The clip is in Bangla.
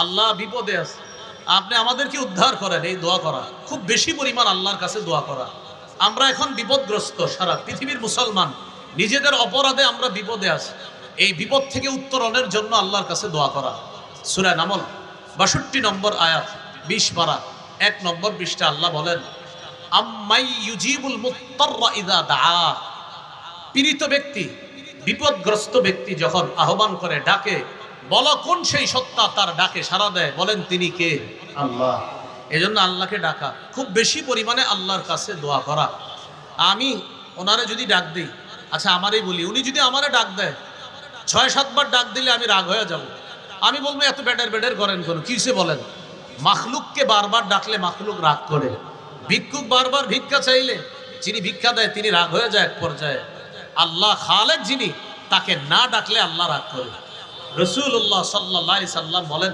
আল্লাহ বিপদে আছে, আপনি আমাদেরকে উদ্ধার করেন, এই দোয়া করা খুব বেশি পরিমাণ আল্লাহর কাছে দোয়া করা। আমরা এখন বিপদগ্রস্ত, সারা পৃথিবীর মুসলমান নিজেদের অপরাধে আমরা বিপদে আছি। এই বিপদ থেকে উত্তরণের জন্য আল্লাহর কাছে দোয়া করা। সূরা নামল ৬২ নম্বর আয়াত, ২০ পারা ১ নম্বর পৃষ্ঠা আল্লাহ বলেন, আম্মাই ইউজিবুল মুত্তাররা ইযা দাআ। পীড়িত ব্যক্তি, বিপদগ্রস্ত ব্যক্তি যখন আহ্বান করে, ডাকে, বলো কোন সেই সত্তা তার ডাকে সাড়া দেয়? বলেন তিনি কে? আল্লাহ। এজন্য আল্লাহকে ডাকা, খুব বেশি পরিমাণে আল্লাহর কাছে দোয়া করা। আমি ওনারে যদি ডাক দিই, আচ্ছা আমারই বলি, উনি যদি আমারে ডাক দেয় ৬-৭ বার ডাক দিলে আমি রাগ হয়ে যাব। আমি বলবো এত বেডের বেডের করেন কোন কিসে বলেন? মাখলুককে বারবার ডাকলে মাখলুক রাগ করে। ভিক্ষুক বারবার ভিক্ষা চাইলে যিনি ভিক্ষা দেয় তিনি রাগ হয়ে যায় এক পর্যায়ে। আল্লাহ খালেক যিনি, তাকে না ডাকলে আল্লাহ রাগ করে। রাসূলুল্লাহ সাল্লাল্লাহু আলাইহি সাল্লাম বলেন,